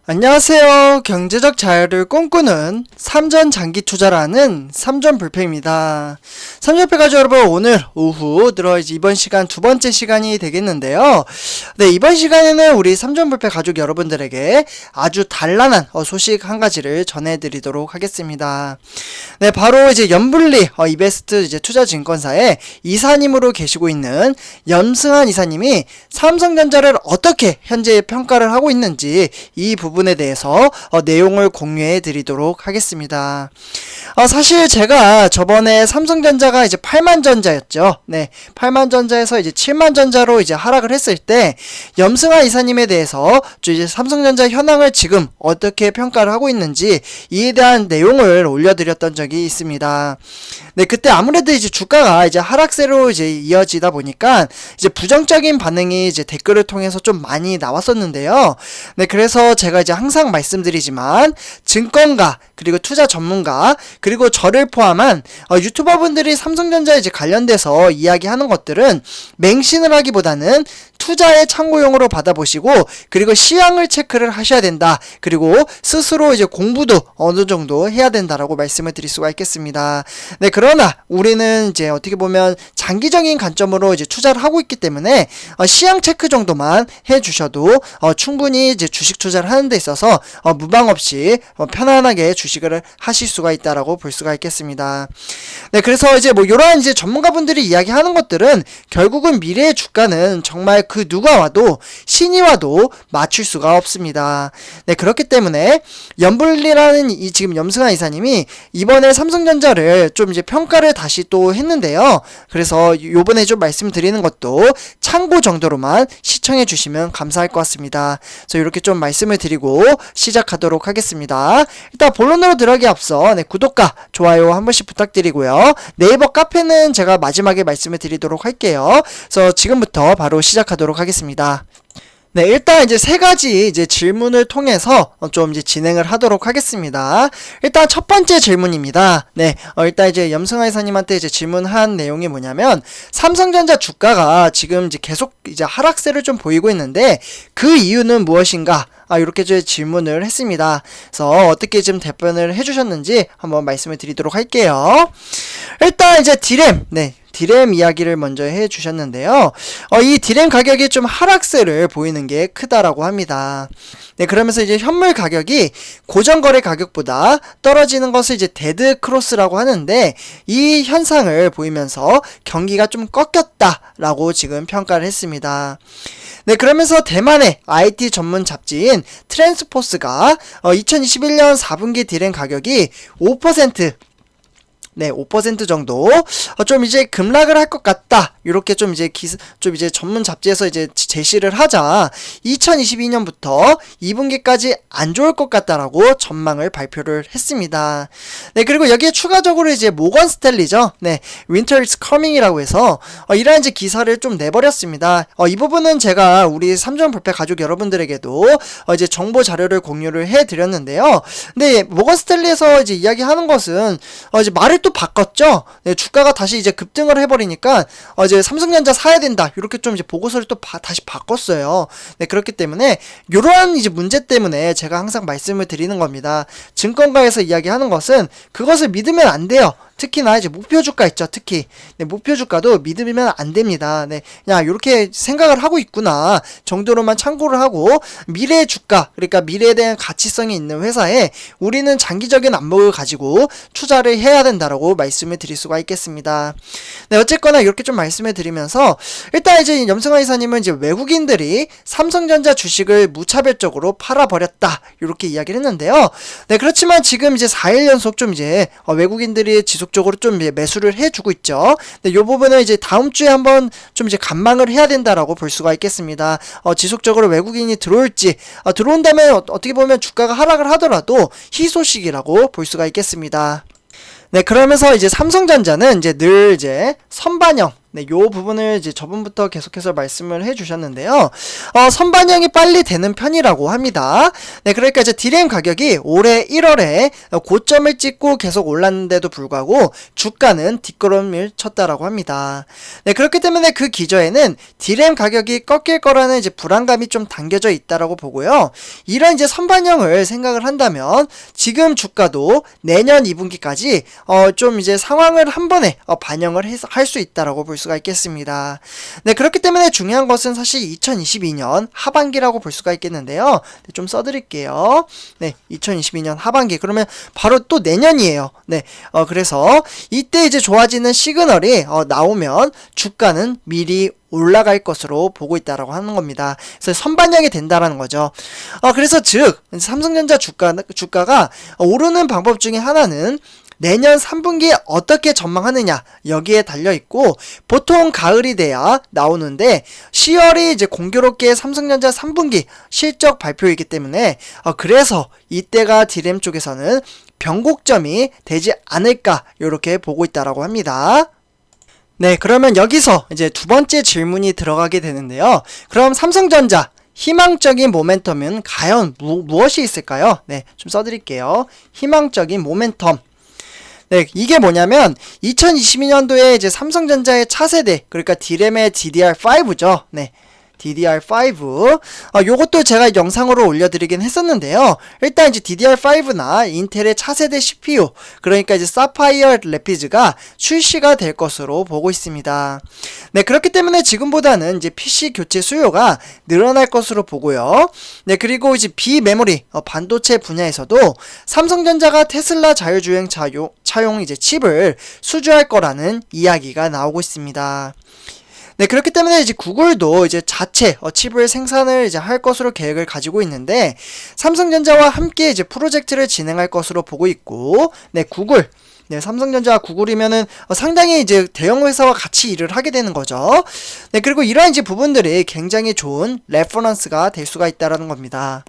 안녕하세요. 경제적 자유를 꿈꾸는 삼전장기투자라는 삼전불패입니다. 삼전불패 가족 여러분, 오늘 오후 이제 이번 시간 두 번째 시간이 되겠는데요. 네, 이번 시간에는 우리 삼전불패 가족 여러분들에게 아주 단란한 소식 한 가지를 전해드리도록 하겠습니다. 네, 바로 이제 염블리 이베스트 이제 투자증권사의 이사님으로 계시고 있는 염승한 이사님이 삼성전자를 어떻게 현재 평가를 하고 있는지 이 부분에 대해서 내용을 공유해 드리도록 하겠습니다. 사실 제가 저번에 삼성전자가 이제 8만전자였죠. 네, 8만전자에서 이제 7만전자로 이제 하락을 했을 때 염승한 이사님에 대해서 이제 삼성전자 현황을 지금 어떻게 평가를 하고 있는지 이에 대한 내용을 올려드렸던 적이 있습니다. 네, 그때 아무래도 이제 주가가 이제 하락세로 이제 이어지다 보니까 이제 부정적인 반응이 이제 댓글을 통해서 좀 많이 나왔었는데요. 네, 그래서 제가 이제 항상 말씀드리지만 증권가 그리고 투자 전문가 그리고 저를 포함한 유튜버분들이 삼성전자에 이제 관련돼서 이야기하는 것들은 맹신을 하기보다는 투자의 참고용으로 받아보시고 그리고 시황을 체크를 하셔야 된다. 그리고 스스로 이제 공부도 어느 정도 해야 된다라고 말씀을 드릴 수가 있겠습니다. 네, 그러나 우리는 이제 어떻게 보면 장기적인 관점으로 이제 투자를 하고 있기 때문에 시황 체크 정도만 해주셔도 충분히 이제 주식 투자를 하는 데 있어서 무방 없이 편안하게 주식을 하실 수가 있다라고 볼 수가 있겠습니다. 네, 그래서 이제 뭐 이러한 이제 전문가분들이 이야기하는 것들은 결국은 미래의 주가는 정말 그 누가 와도 신이 와도 맞출 수가 없습니다. 네, 그렇기 때문에 염블리라는 이 지금 염승한 이사님이 이번에 삼성전자를 좀 이제 평가를 다시 또 했는데요. 그래서 요번에 좀 말씀드리는 것도 참고 정도로만 시청해 주시면 감사할 것 같습니다. 그래서 이렇게 좀 말씀을 드리고 시작하도록 하겠습니다. 일단 본론으로 들어가기 앞서 구독과 좋아요 한 번씩 부탁드리고요. 네이버 카페는 제가 마지막에 말씀을 드리도록 할게요. 그래서 지금부터 바로 시작하도록 하겠습니다. 네, 일단 이제 세 가지 이제 질문을 통해서 좀 이제 진행을 하도록 하겠습니다. 일단 첫 번째 질문입니다. 네, 일단 이제 염승하 이사님한테 이제 질문한 내용이 뭐냐면 삼성전자 주가가 지금 이제 계속 이제 하락세를 좀 보이고 있는데 그 이유는 무엇인가? 이렇게 이제 질문을 했습니다. 그래서 어떻게 좀 답변을 해주셨는지 한번 말씀을 드리도록 할게요. 일단 이제 디램 이야기를 먼저 해주셨는데요. 이 디램 가격이 좀 하락세를 보이는 게 크다라고 합니다. 네, 그러면서 이제 현물 가격이 고정거래 가격보다 떨어지는 것을 이제 데드 크로스라고 하는데 이 현상을 보이면서 경기가 좀 꺾였다라고 지금 평가를 했습니다. 네, 그러면서 대만의 IT 전문 잡지인 트랜스포스가 2021년 4분기 디램 가격이 5% 정도 좀 이제 급락을 할 것 같다. 이렇게 좀 이제 전문 잡지에서 이제 제시를 하자 2022년부터 2분기까지 안 좋을 것 같다라고 전망을 발표를 했습니다. 네, 그리고 여기에 추가적으로 이제 모건 스탠리죠. 네, Winter is coming이라고 해서 이러한 이제 기사를 좀 내버렸습니다. 이 부분은 제가 우리 삼전불패 가족 여러분들에게도 이제 정보 자료를 공유를 해드렸는데요. 근데 모건 스탠리에서 이제 이야기하는 것은 이제 말을 또 바꿨죠. 네, 주가가 다시 이제 급등을 해버리니까 이제 삼성전자 사야 된다 이렇게 좀 이제 보고서를 또 다시 바꿨어요. 네, 그렇기 때문에 이러한 이제 문제 때문에 제가 항상 말씀을 드리는 겁니다. 증권가에서 이야기하는 것은 그것을 믿으면 안 돼요. 특히나 이제 목표 주가 있죠. 특히 목표 주가도 믿으면 안 됩니다. 네, 그냥 이렇게 생각을 하고 있구나 정도로만 참고를 하고 미래의 주가, 그러니까 미래에 대한 가치성이 있는 회사에 우리는 장기적인 안목을 가지고 투자를 해야 된다라고 말씀을 드릴 수가 있겠습니다. 네, 어쨌거나 이렇게 좀 말씀을 드리면서 일단 이제 염승하 이사님은 이제 외국인들이 삼성전자 주식을 무차별적으로 팔아버렸다 이렇게 이야기를 했는데요. 네, 그렇지만 지금 이제 4일 연속 좀 이제 외국인들이 지속적으로 좀 매수를 해주고 있죠. 네, 이 부분은 이제 다음 주에 한번 좀 이제 관망을 해야 된다라고 볼 수가 있겠습니다. 지속적으로 외국인이 들어올지, 들어온다면 어떻게 보면 주가가 하락을 하더라도 희소식이라고 볼 수가 있겠습니다. 네, 그러면서 이제 삼성전자는 이제 늘 이제 선반영, 네, 요 부분을 이제 저분부터 계속해서 말씀을 해주셨는데요. 선반영이 빨리 되는 편이라고 합니다. 네, 그러니까 이제 D램 가격이 올해 1월에 고점을 찍고 계속 올랐는데도 불구하고 주가는 뒷걸음을 쳤다라고 합니다. 네, 그렇기 때문에 그 기저에는 D램 가격이 꺾일 거라는 이제 불안감이 좀 담겨져 있다라고 보고요. 이런 이제 선반영을 생각을 한다면 지금 주가도 내년 2분기까지 좀 이제 상황을 한 번에 반영을 할 수 있다라고 볼 수가 있겠습니다. 네, 그렇기 때문에 중요한 것은 사실 2022년 하반기라고 볼 수가 있겠는데요. 네, 좀 써드릴게요. 네, 2022년 하반기. 그러면 바로 또 내년이에요. 네, 그래서 이때 이제 좋아지는 시그널이 나오면 주가는 미리 올라갈 것으로 보고 있다라고 하는 겁니다. 그래서 선반영이 된다라는 거죠. 그래서 즉 삼성전자 주가가 오르는 방법 중에 하나는 내년 3분기에 어떻게 전망하느냐 여기에 달려있고, 보통 가을이 돼야 나오는데 10월이 이제 공교롭게 삼성전자 3분기 실적 발표이기 때문에 그래서 이때가 D램 쪽에서는 변곡점이 되지 않을까 이렇게 보고 있다라고 합니다. 네, 그러면 여기서 이제 두 번째 질문이 들어가게 되는데요. 그럼 삼성전자 희망적인 모멘텀은 과연 무엇이 있을까요? 네, 좀 써드릴게요. 희망적인 모멘텀. 네, 이게 뭐냐면 2022년도에 이제 삼성전자의 차세대, 그러니까 D램의 DDR5죠. 네. DDR5 요것도 제가 영상으로 올려드리긴 했었는데요. 일단 이제 DDR5나 인텔의 차세대 CPU, 그러니까 이제 사파이어 레피즈가 출시가 될 것으로 보고 있습니다. 네, 그렇기 때문에 지금보다는 이제 PC 교체 수요가 늘어날 것으로 보고요. 네, 그리고 이제 비메모리 반도체 분야에서도 삼성전자가 테슬라 자율주행 차용 이제 칩을 수주할 거라는 이야기가 나오고 있습니다. 네, 그렇기 때문에 이제 구글도 이제 자체 칩을 생산을 이제 할 것으로 계획을 가지고 있는데, 삼성전자와 함께 이제 프로젝트를 진행할 것으로 보고 있고, 네, 구글. 네, 삼성전자와 구글이면은 상당히 이제 대형 회사와 같이 일을 하게 되는 거죠. 네, 그리고 이러한 이제 부분들이 굉장히 좋은 레퍼런스가 될 수가 있다라는 겁니다.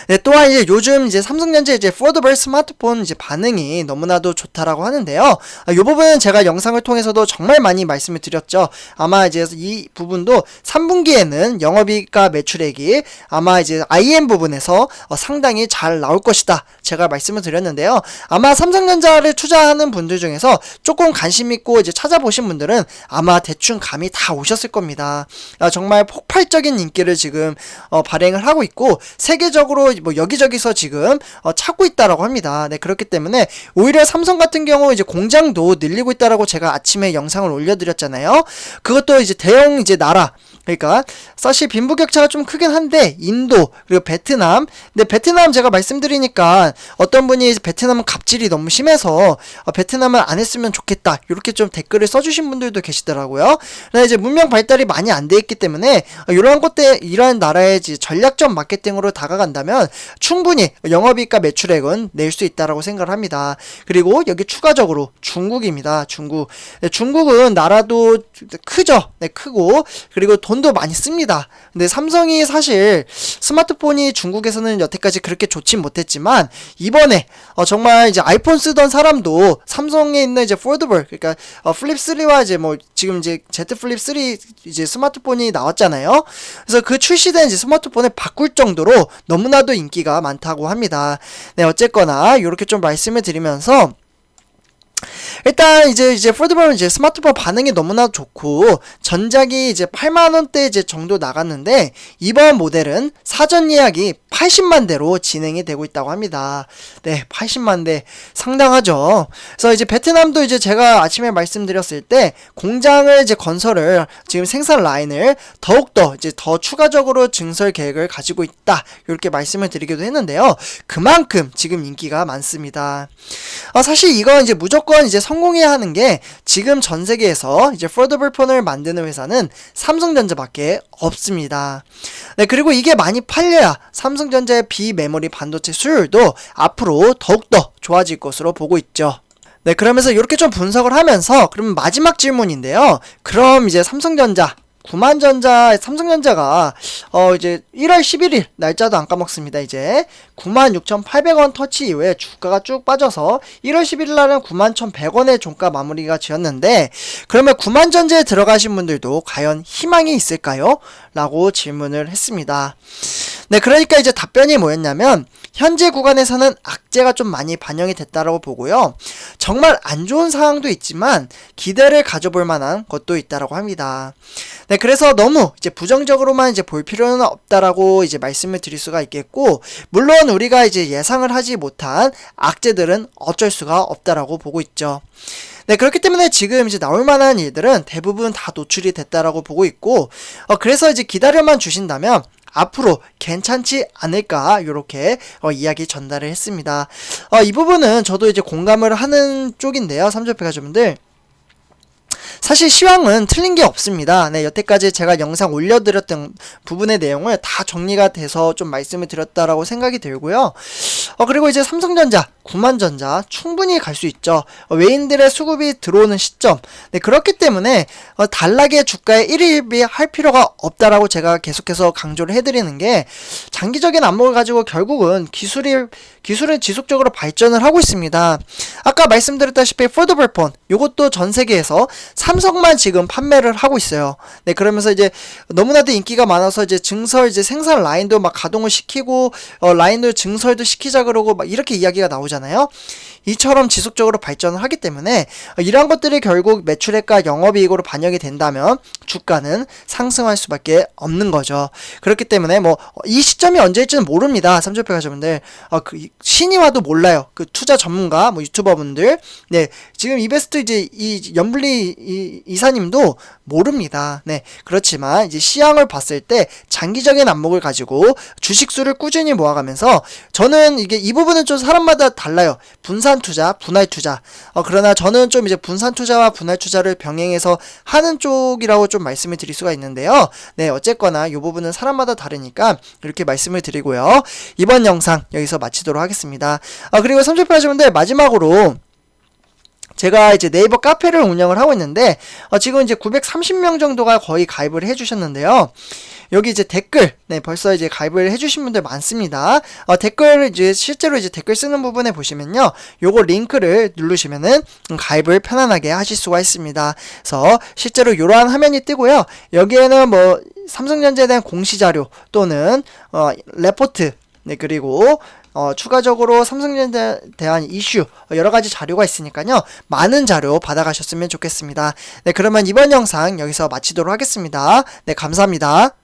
네, 또한 이제 요즘 이제 삼성전자 이제 폴더블 스마트폰 이제 반응이 너무나도 좋다라고 하는데요. 이 부분은 제가 영상을 통해서도 정말 많이 말씀을 드렸죠. 아마 이제 이 부분도 3분기에는 영업이익과 매출액이 아마 이제 IM 부분에서 상당히 잘 나올 것이다, 제가 말씀을 드렸는데요. 아마 삼성전자를 투자하는 분들 중에서 조금 관심 있고 이제 찾아보신 분들은 아마 대충 감이 다 오셨을 겁니다. 정말 폭발적인 인기를 지금 발행을 하고 있고, 세계적으로 뭐 여기저기서 지금 찾고 있다라고 합니다. 네, 그렇기 때문에 오히려 삼성 같은 경우 이제 공장도 늘리고 있다라고 제가 아침에 영상을 올려드렸잖아요. 그것도 이제 대형 이제 나라, 그러니까 사실 빈부격차가 좀 크긴 한데 인도 그리고 베트남, 근데 베트남 제가 말씀드리니까 어떤 분이 베트남은 갑질이 너무 심해서 베트남은 안 했으면 좋겠다 이렇게 좀 댓글을 써주신 분들도 계시더라고요. 근데 이제 문명 발달이 많이 안 돼 있기 때문에 이러한 것들, 이러한 나라의 전략적 마케팅으로 다가간다면 충분히 영업이익과 매출액은 낼 수 있다라고 생각을 합니다. 그리고 여기 추가적으로 중국입니다. 중국은 나라도 크죠. 네, 크고 그리고 돈도 많이 씁니다. 근데 삼성이 사실 스마트폰이 중국에서는 여태까지 그렇게 좋진 못했지만 이번에 정말 이제 아이폰 쓰던 사람도 삼성에 있는 이제 폴더블, 그러니까 플립 3와 이제 뭐 지금 이제 Z 플립 3 이제 스마트폰이 나왔잖아요. 그래서 그 출시된 이제 스마트폰을 바꿀 정도로 너무나도 인기가 많다고 합니다. 네, 어쨌거나 이렇게 좀 말씀을 드리면서 일단 이제 폴더블은 이제 스마트폰 반응이 너무나 좋고 전작이 이제 8만원대 이제 정도 나갔는데 이번 모델은 사전 예약이 80만 대로 진행이 되고 있다고 합니다. 네, 80만 대 상당하죠. 그래서 이제 베트남도 이제 제가 아침에 말씀드렸을 때 공장을 이제 건설을 지금 생산 라인을 더욱더 이제 더 추가적으로 증설 계획을 가지고 있다, 이렇게 말씀을 드리기도 했는데요. 그만큼 지금 인기가 많습니다. 사실 이건 이제 무조건 이제 성공해야 하는 게 지금 전 세계에서 이제 폴더블 폰을 만드는 회사는 삼성전자밖에 없습니다. 네, 그리고 이게 많이 팔려야 삼성전자의 비메모리 반도체 수율도 앞으로 더욱더 좋아질 것으로 보고 있죠. 네, 그러면서 이렇게 좀 분석을 하면서 그럼 마지막 질문인데요. 그럼 이제 삼성전자 삼성전자가 이제 1월 11일 날짜도 안 까먹습니다. 이제 96,800원 터치 이후에 주가가 쭉 빠져서 1월 11일 날은 91,100원의 종가 마무리가 지었는데, 그러면 9만전자에 들어가신 분들도 과연 희망이 있을까요? 라고 질문을 했습니다. 네, 그러니까 이제 답변이 뭐였냐면, 현재 구간에서는 악재가 좀 많이 반영이 됐다라고 보고요. 정말 안 좋은 상황도 있지만 기대를 가져볼 만한 것도 있다라고 합니다. 네, 그래서 너무 이제 부정적으로만 이제 볼 필요는 없다라고 이제 말씀을 드릴 수가 있겠고, 물론 우리가 이제 예상을 하지 못한 악재들은 어쩔 수가 없다라고 보고 있죠. 네, 그렇기 때문에 지금 이제 나올 만한 일들은 대부분 다 노출이 됐다라고 보고 있고, 그래서 이제 기다려만 주신다면 앞으로 괜찮지 않을까, 요렇게 이야기 전달을 했습니다. 이 부분은 저도 이제 공감을 하는 쪽인데요, 삼조패 가족분들. 사실 시황은 틀린 게 없습니다. 네, 여태까지 제가 영상 올려드렸던 부분의 내용을 다 정리가 돼서 좀 말씀을 드렸다라고 생각이 들고요. 그리고 이제 삼성전자, 9만전자 충분히 갈 수 있죠. 외인들의 수급이 들어오는 시점. 네, 그렇기 때문에 단락의 주가에 일희일비할 필요가 없다라고 제가 계속해서 강조를 해드리는 게, 장기적인 안목을 가지고 결국은 기술은 지속적으로 발전을 하고 있습니다. 아까 말씀드렸다시피 폴더블 폰, 요것도 전 세계에서 삼성만 지금 판매를 하고 있어요. 네, 그러면서 이제 너무나도 인기가 많아서 이제 증설 이제 생산 라인도 막 가동을 시키고, 라인도 증설도 시키자 그러고 막 이렇게 이야기가 나오잖아요. 이처럼 지속적으로 발전을 하기 때문에 이러한 것들이 결국 매출액과 영업이익으로 반영이 된다면 주가는 상승할 수밖에 없는 거죠. 그렇기 때문에 뭐 이 시점이 언제일지는 모릅니다. 삼조패 가족분들, 신이 와도 몰라요. 그 투자 전문가 뭐 유튜버분들, 네, 지금 이베스트 이제 이 연불리 이사님도 모릅니다. 네, 그렇지만 이제 시황을 봤을 때 장기적인 안목을 가지고 주식수를 꾸준히 모아가면서, 저는 이게 이 부분은 좀 사람마다 달라요. 분산 투자, 분할 투자. 그러나 저는 좀 이제 분산 투자와 분할 투자를 병행해서 하는 쪽이라고 좀 말씀을 드릴 수가 있는데요. 네, 어쨌거나 이 부분은 사람마다 다르니까 이렇게 말씀을 드리고요. 이번 영상 여기서 마치도록 하겠습니다. 그리고 삼조패 하시분들, 마지막으로 제가 이제 네이버 카페를 운영을 하고 있는데, 지금 이제 930명 정도가 거의 가입을 해주셨는데요. 여기 이제 댓글, 네, 벌써 이제 가입을 해주신 분들 많습니다. 댓글 이제 실제로 이제 댓글 쓰는 부분에 보시면요, 요거 링크를 누르시면은 가입을 편안하게 하실 수가 있습니다. 그래서 실제로 요러한 화면이 뜨고요. 여기에는 뭐 삼성전자에 대한 공시자료 또는 레포트, 네, 그리고 추가적으로 삼성전자에 대한 이슈, 여러가지 자료가 있으니까요, 많은 자료 받아가셨으면 좋겠습니다. 네, 그러면 이번 영상 여기서 마치도록 하겠습니다. 네, 감사합니다.